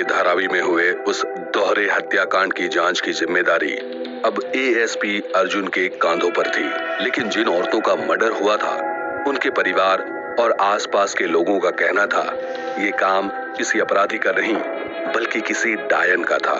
धारावी में हुए उस दोहरे हत्याकांड की जांच की जिम्मेदारी अब एएसपी अर्जुन के कांधों पर थी। लेकिन जिन औरतों का मर्डर हुआ था, उनके परिवार और आसपास के लोगों का कहना था ये काम किसी अपराधी का नहीं बल्कि किसी डायन का था।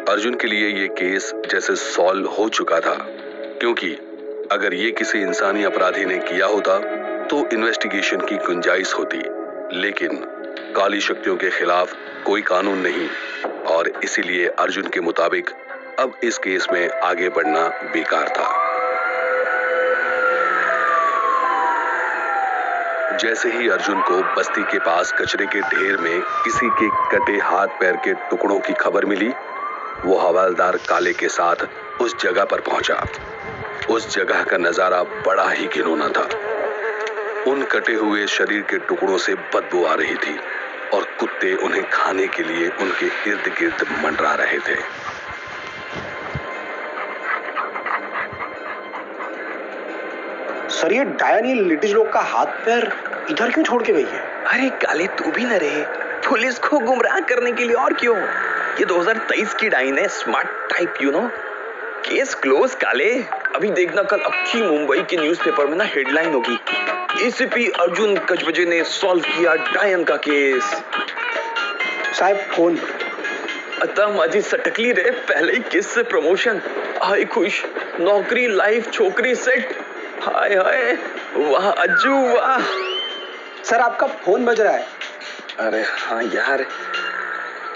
अर्जुन के लिए ये केस जैसे सॉल्व हो चुका था, क्योंकि अगर ये किसी इंसानी अपराधी ने किया होता तो इन्वेस्टिगेशन की गुंजाइश होती, लेकिन काली शक्तियों के खिलाफ कोई कानून नहीं और इसीलिए अर्जुन के मुताबिक अब इस केस में आगे बढ़ना बेकार था। जैसे ही अर्जुन को बस्ती के पास कचरे के ढेर में किसी के कटे हाथ पैर के टुकड़ों की खबर मिली, वो हवलदार काले के साथ उस जगह पर पहुंचा। उस जगह का नजारा बड़ा ही घिनौना था। उन कटे हुए शरीर के टुकड़ों से बदबू आ रही थी और कुत्ते उन्हें खाने के लिए उनके इर्द गिर्द मंडरा रहे थे। सर, ये डायन ये लेडीज लोग का हाथ पैर इधर क्यों छोड़ के गई है? अरे काले, तू भी न रहे, पुलिस को गुमराह करने के लिए और क्यों। ये 2023 की डायन है, smart type, you know. Case close काले। अभी देखना कल अच्छी मुंबई के न्यूज़पेपर में ना हेडलाइन होगी, एसीपी अर्जुन कचबजे ने सॉल्व किया डायन का केस। साहब फोन। अतः माझी सटकली रे, पहले ही केस से प्रमोशन। हाय खुश, नौकरी लाइफ छोकरी सेट। हाय हाय, वाह अज्जू वाह। सर, आपका फोन बज रहा है। अरे हाँ यार।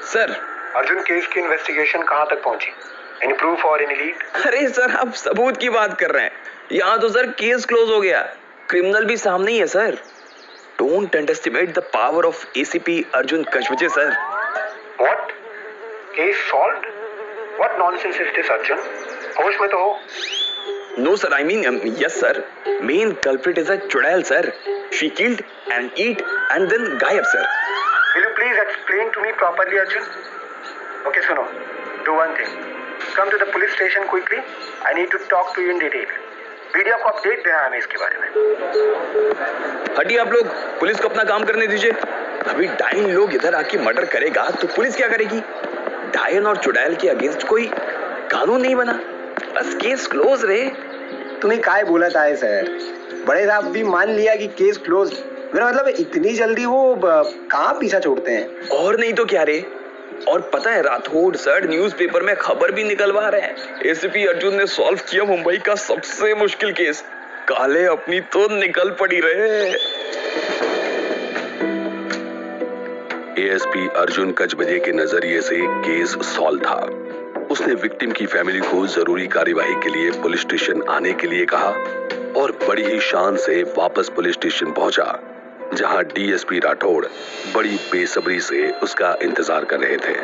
सर, अर्जुन केस की इन्वेस्टिगेशन कहाँ तक पहुंची? एनी प्रूफ और एनी लीड? अरे सर, आप सबूत की बात कर रहे हैं। यहाँ तो सर केस क्लोज हो गया, क्रिमिनल भी सामने ही है sir. Don't underestimate the power of ACP Arjun कचबजे sir. What? Case solved? What nonsense is this Arjun? होश में तो हो? No sir, I mean yes sir. Main culprit is a चुड़ैल sir. She killed and eat and then गायब sir. Will you please explain to me properly, Arjun? Okay, सुनो. Do one thing. Come to the police station quickly. I need to talk to you in detail. Media को update देना हमें इसके बारे में। हटिए आप लोग, पुलिस को अपना काम करने दीजिए। अभी डायन लोग इधर आके मर्डर करेगा तो पुलिस क्या करेगी? डायन और चुड़ैल के अगेंस्ट कोई कानून नहीं बना, बस केस क्लोज रे। तुम्हें काय बोला था सर? बड़े साहब भी मान लिया कि केस क्लोज। मेरा मतलब इतनी जल्दी वो कहाँ पीछा छोड़ते हैं? और नहीं तो क्या रे। और पता है राठौड़ सर न्यूज़पेपर में खबर भी निकलवा रहे हैं, एसीपी अर्जुन ने सॉल्व किया मुंबई का सबसे मुश्किल केस। काले अपनी तो निकल पड़ी रहे। एएसपी अर्जुन कचबजे के नजरिए से केस सॉल्व था। उसने विक्टिम की फैमिली को जरूरी कार्यवाही के लिए पुलिस स्टेशन आने के लिए कहा और बड़ी ही शान से वापस पुलिस स्टेशन पहुंचा, जहां डीएसपी राठौड़ बड़ी बेसब्री से उसका इंतजार कर रहे थे।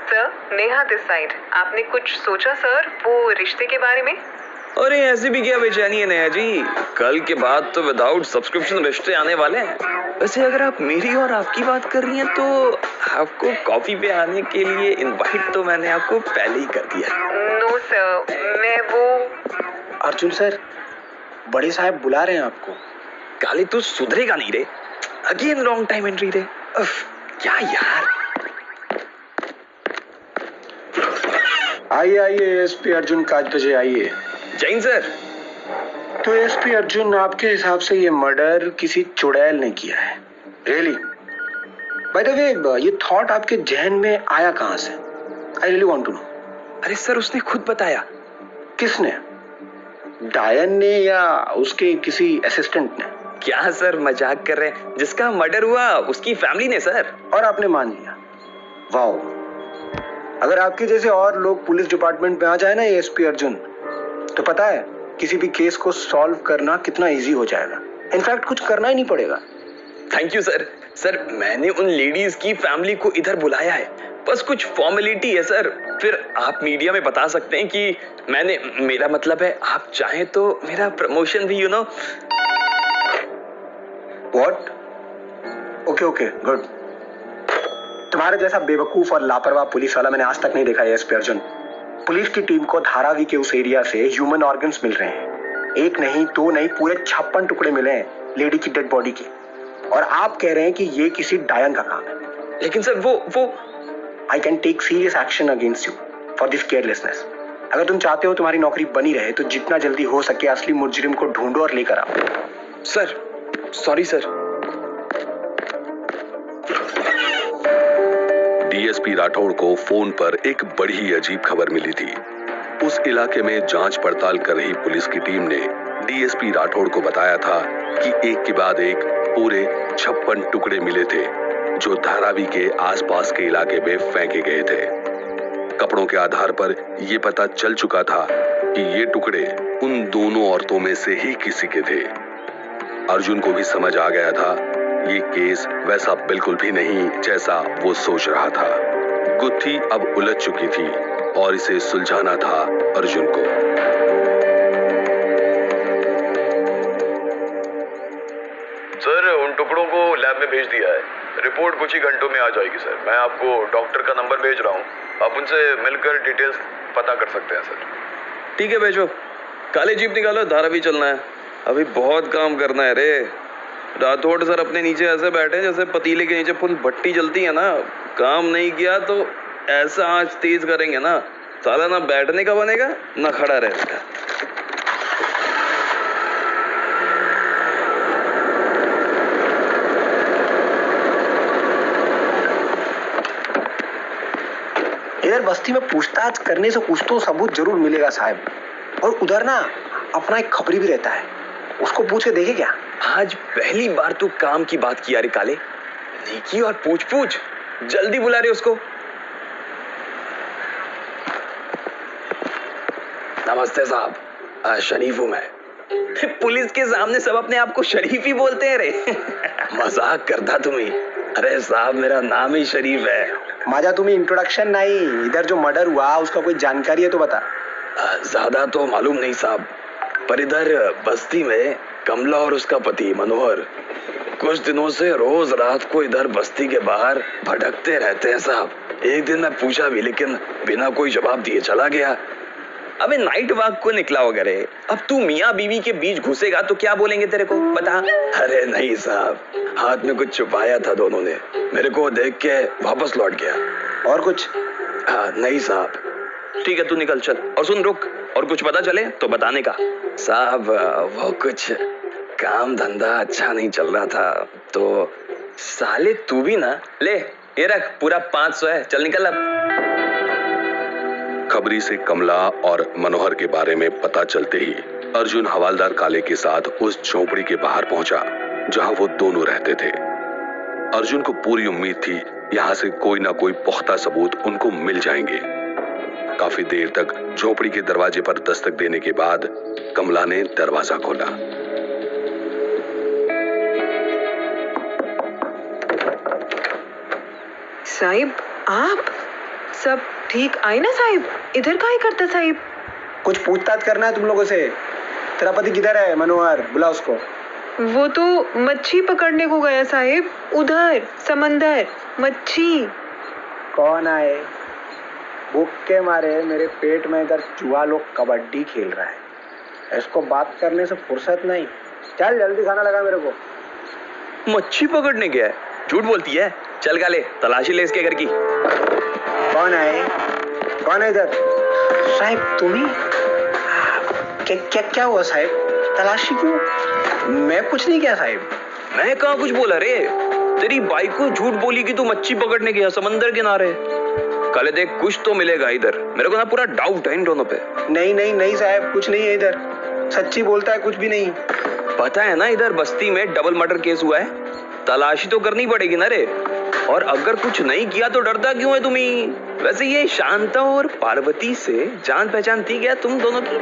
Sir, Neha this side. आपने कुछ सोचा सर वो रिश्ते के बारे में? अरे ऐसी भी क्या बेचैनी है नेहा जी, कल के बाद तो विदाउट सब्सक्रिप्शन रिश्ते आने वाले हैं। वैसे अगर आप मेरी और आपकी बात कर रही हैं तो आपको कॉफी पे आने के लिए इनवाइट तो मैंने आपको पहले ही कर दिया। नो सर, मैं वो। अर्जुन सर, बड़े साहब बुला रहे हैं आपको। काले तू सुधरेगा नहीं रे, अगेन रॉन्ग टाइम एंट्री रे। क्या यार। आइए आइए एसपी अर्जुन कचबजे, आइए। जैन सर। तो एसपी अर्जुन, आपके हिसाब से ये मर्डर किसी चुड़ैल ने किया है? रियली? बाय द वे, ये थॉट आपके जहन में आया कहां से? I really want to know. अरे सर, उसने खुद बताया। किसने? डायन ने या उसके किसी असिस्टेंट ने? क्या सर मजाक कर रहे हैं? जिसका मर्डर हुआ उसकी फैमिली ने सर। और आपने मान लिया? वाओ। अगर आपके जैसे और लोग पुलिस डिपार्टमेंट में आ जाए ना एसपी अर्जुन, तो पता है किसी भी केस को सॉल्व करना कितना इजी हो जाएगा। इनफैक्ट कुछ करना ही नहीं पड़ेगा। Thank you sir. सर, मैंने उन लेडीज की फैमिली को इधर बुलाया है, बस कुछ फॉर्मेलिटी है सर। फिर आप मीडिया में बता सकते हैं कि मेरा मतलब है आप चाहें तो मेरा प्रमोशन भी, you know. What? Okay okay, good. तुम्हारे जैसा बेवकूफ और लापरवाह पुलिस वाला मैंने आज तक नहीं देखा है एसपी अर्जुन। पुलिस की टीम को धारावी के उस एरिया से ह्यूमन ऑर्गन्स मिल रहे हैं। एक नहीं, दो नहीं, पूरे 56 टुकड़े मिले हैं लेडी की डेड बॉडी के, और आप कह रहे हैं कि ये किसी डायन का काम है। लेकिन सर वो I can take serious action against you for this carelessness. अगर तुम चाहते हो तुम्हारी नौकरी बनी रहे तो जितना जल्दी हो सके असली मुजरिम को ढूंढो और लेकर आओ। Sir, sorry sir. DSP Rathore को फोन पर एक बड़ी ही अजीब खबर मिली थी। उस इलाके में जांच पड़ताल कर रही पुलिस की टीम ने डीएसपी राठौड़ को बताया था कि एक के बाद एक पूरे 56 टुकड़े मिले थे जो धारावी के आसपास के इलाके में फेंके गए थे। कपड़ों के आधार पर यह पता चल चुका था कि ये टुकड़े उन दोनों औरतों में से ही किसी के थे। अर्जुन को भी समझ आ गया था ये केस वैसा बिल्कुल भी नहीं जैसा वो सोच रहा था। गुत्थी अब उलझ चुकी थी और इसे सुलझाना था अर्जुन को। सर, उन टुकड़ों को लैब में भेज दिया है। रिपोर्ट कुछ ही घंटों में आ जाएगी सर। मैं आपको डॉक्टर का नंबर भेज रहा हूँ, आप उनसे मिलकर डिटेल्स पता कर सकते हैं सर। ठीक है भेजो। काले जीप निकालो, धारावी चलना है। अभी बहुत काम करना है रे। राठौड़ सर अपने नीचे ऐसे बैठे जैसे पतीले के नीचे फुल भट्टी जलती है ना। काम नहीं किया तो ऐसा आंच तेज करेंगे ना, साला ना बैठने का बनेगा ना खड़ा रहने का। इधर बस्ती में पूछताछ करने से कुछ तो सबूत जरूर मिलेगा साहब। और उधर ना अपना एक खबरी भी रहता है, उसको पूछ के देखे क्या? आज पहली बार तू काम की बात किया रे काले। नेकी और पूछ जल्दी बुला रहे उसको। नमस्ते साहब, शरीफ हूं मैं। पुलिस के सामने सब अपने आप को शरीफ ही बोलते हैं रे। मजाक करता तुम्ही। अरे साहब, मेरा नाम ही शरीफ है। माजा तुम्हें इंट्रोडक्शन नहीं, इधर जो मर्डर हुआ उसका कोई जानकारी है तो बता। ज्यादा तो मालूम नहीं साहब, पर इधर बस्ती में कमला और उसका पति मनोहर कुछ दिनों से रोज रात को इधर बस्ती के बाहर भटकते रहते हैं साहब। एक दिन मैं पूछा भी लेकिन बिना कोई जवाब दिए चला गया। अबे नाइट वॉक को निकला वगैरह, अब तू मियाँ बीवी के बीच घुसेगा तो क्या बोलेंगे तेरे को बता? अरे नहीं साहब, हाथ में कुछ छुपाया था दोनों ने, मेरे को देख के वापस लौट गया। और कुछ? नहीं साहब। ठीक है तू निकल चल। और सुन रुक, और कुछ पता चले तो बताने का। साहब वो कुछ काम धंधा अच्छा नहीं चल रहा था तो साले तू भी ना ले, ये रख पूरा 500 है, चल निकल अब। खबरी से कमला और मनोहर के बारे में पता चलते ही अर्जुन हवालदार काले के साथ उस झोपड़ी के बाहर पहुंचा जहां वो दोनों रहते थे। अर्जुन को पूरी उम्मीद थी यहां से कोई ना कोई पुख्ता सबूत उनको मिल जाएंगे। काफी देर तक झोपड़ी के दरवाजे पर दस्तक देने के बाद कमला ने दरवाजा खोला। साहिब, आप सब ठीक आए ना साहिब? इधर काहे करता साहिब? कुछ पूछताछ करना है तुम लोगों से। तेरा पति किधर है मनोहर? बुला उसको। वो तो मच्छी पकड़ने को गया साहिब, उधर समंदर मच्छी। कौन आए? भूख के मारे मेरे पेट में इधर चूहा लोग कबड्डी खेल रहा है। इसको बात करने से फुर्सत नहीं। चल जल्दी खाना लगा मेरे को। मच्छी पकड़ने गया है? झूठ बोलती है। चल काले, तलाशी ले इसके घर की। कौन है? कौन है इधर? साहिब तुम ही? क्या हुआ साहिब? तलाशी क्यों? मैं कुछ नहीं किया साहिब। मैं कहाँ कुछ बोला रे? तेरी बाइक को झूठ बोली कि तू मच्छी पकड़ने गया समंदर किनारे। काले देख, कुछ तो मिलेगा इधर, मेरे को ना पूरा डाउट है इन दोनों पे। नहीं साहब, कुछ नहीं है इधर। सच्ची बोलता है, कुछ भी नहीं। पता है ना इधर बस्ती में डबल मर्डर केस हुआ है, तलाशी तो करनी पड़ेगी ना रे। और अगर कुछ नहीं किया तो डरता क्यों है तुम्ही? वैसे ये शांता और पार्वती से जान पहचान थी क्या तुम दोनों की?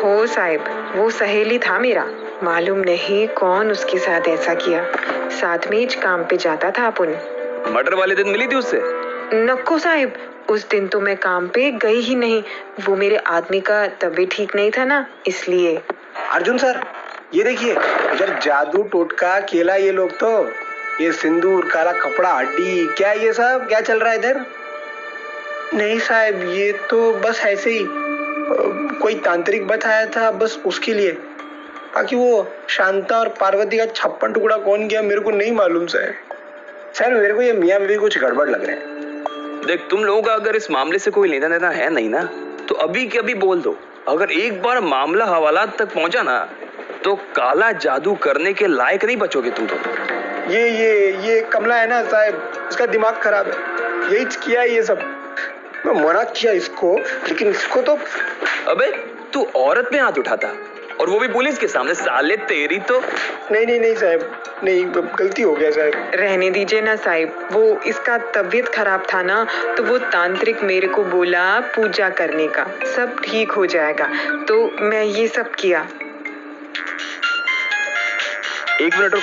हो साहिब, वो सहेली था मेरा, मालूम नहीं कौन उसके साथ ऐसा किया। साथ में ही काम पे जाता था अपन। मर्डर वाले दिन मिली थी उससे? नको साहिब, उस दिन तो मैं काम पे गई ही नहीं। वो मेरे आदमी का तबीयत ठीक नहीं था ना, इसलिए। अर्जुन सर, ये देखिए इधर जादू टोटका खेला ये लोग तो। ये सिंदूर, काला कपड़ा, हड्डी, क्या ये सब क्या चल रहा है इधर? नहीं साहब, ये तो बस ऐसे ही कोई तांत्रिक बताया था, बस उसके लिए। बाकी वो शांता और पार्वती का 56 टुकड़ा कौन किया मेरे को नहीं मालूम साहब। सर मेरे को ये मियाँ बीवी कुछ गड़बड़ लग रहे हैं। देख, तुम लोगों का अगर इस मामले से कोई लेना देना है नहीं ना, तो अभी के अभी बोल दो। अगर एक बार मामला हवालात तक पहुंचा ना, तो काला जादू करने के लायक नहीं बचोगे तुम तो। ये कमला है ना साहब, इसका दिमाग खराब है, यही किया है ये सब। मैं मना किया इसको, लेकिन इसको तो। अबे तू औरत में हाथ उठाता, और वो भी पुलिस के सामने। साले तेरी तो। नहीं साहब, नहीं गलती हो गया साहब। रहने दीजिए ना साहिब, वो इसका तबीयत खराब था ना, तो वो तांत्रिक मेरे को बोला पूजा करने का, सब ठीक हो जाएगा, तो मैं ये सब किया। एक मिनट रुक।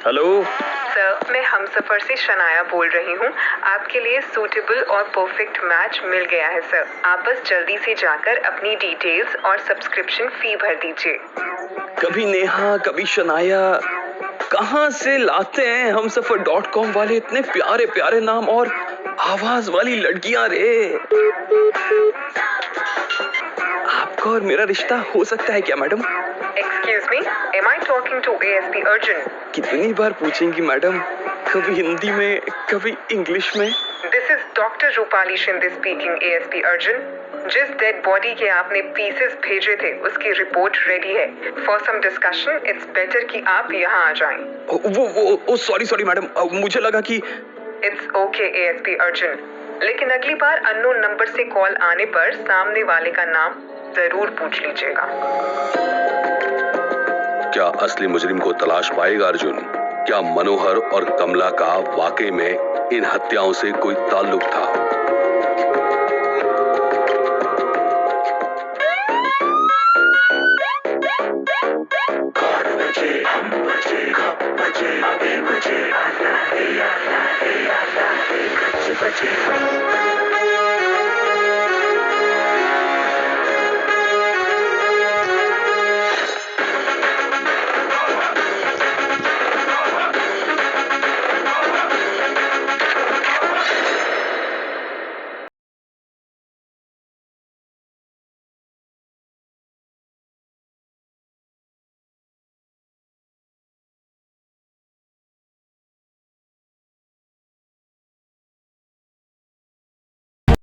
हेलो सर, मैं हमसफर से शनाया बोल रही हूँ। आपके लिए सूटेबल और परफेक्ट मैच मिल गया है सर। आप बस जल्दी से जाकर अपनी डिटेल्स और सब्सक्रिप्शन फी भर दीजिए। कभी नेहा, कभी शनाया, कहाँ से लाते हैं हमसफर.com वाले इतने प्यारे प्यारे नाम और आवाज वाली लड़कियां रे। आपका और मेरा रिश्ता हो सकता है क्या madam? Excuse me, am I talking to ASP Arjun? कितनी बार पूछेंगी मैडम, कभी हिंदी में कभी इंग्लिश में। This is Dr. Rupali Shinde speaking, ASP Arjun. जिस डेड बॉडी के आपने पीसेस भेजे थे, उसकी रिपोर्ट रेडी है। For some discussion, it's better कि आप यहाँ आ जाएं। वो सॉरी मैडम, मुझे लगा कि। It's okay, ASP Arjun. लेकिन अगली बार अननोन नंबर से कॉल आने पर सामने वाले का नाम जरूर पूछ लीजिएगा। क्या असली मुजरिम को तलाश पाएगा अर्जुन? क्या मनोहर और कमला का वाकई में इन हत्याओं से कोई ताल्लुक था? बचे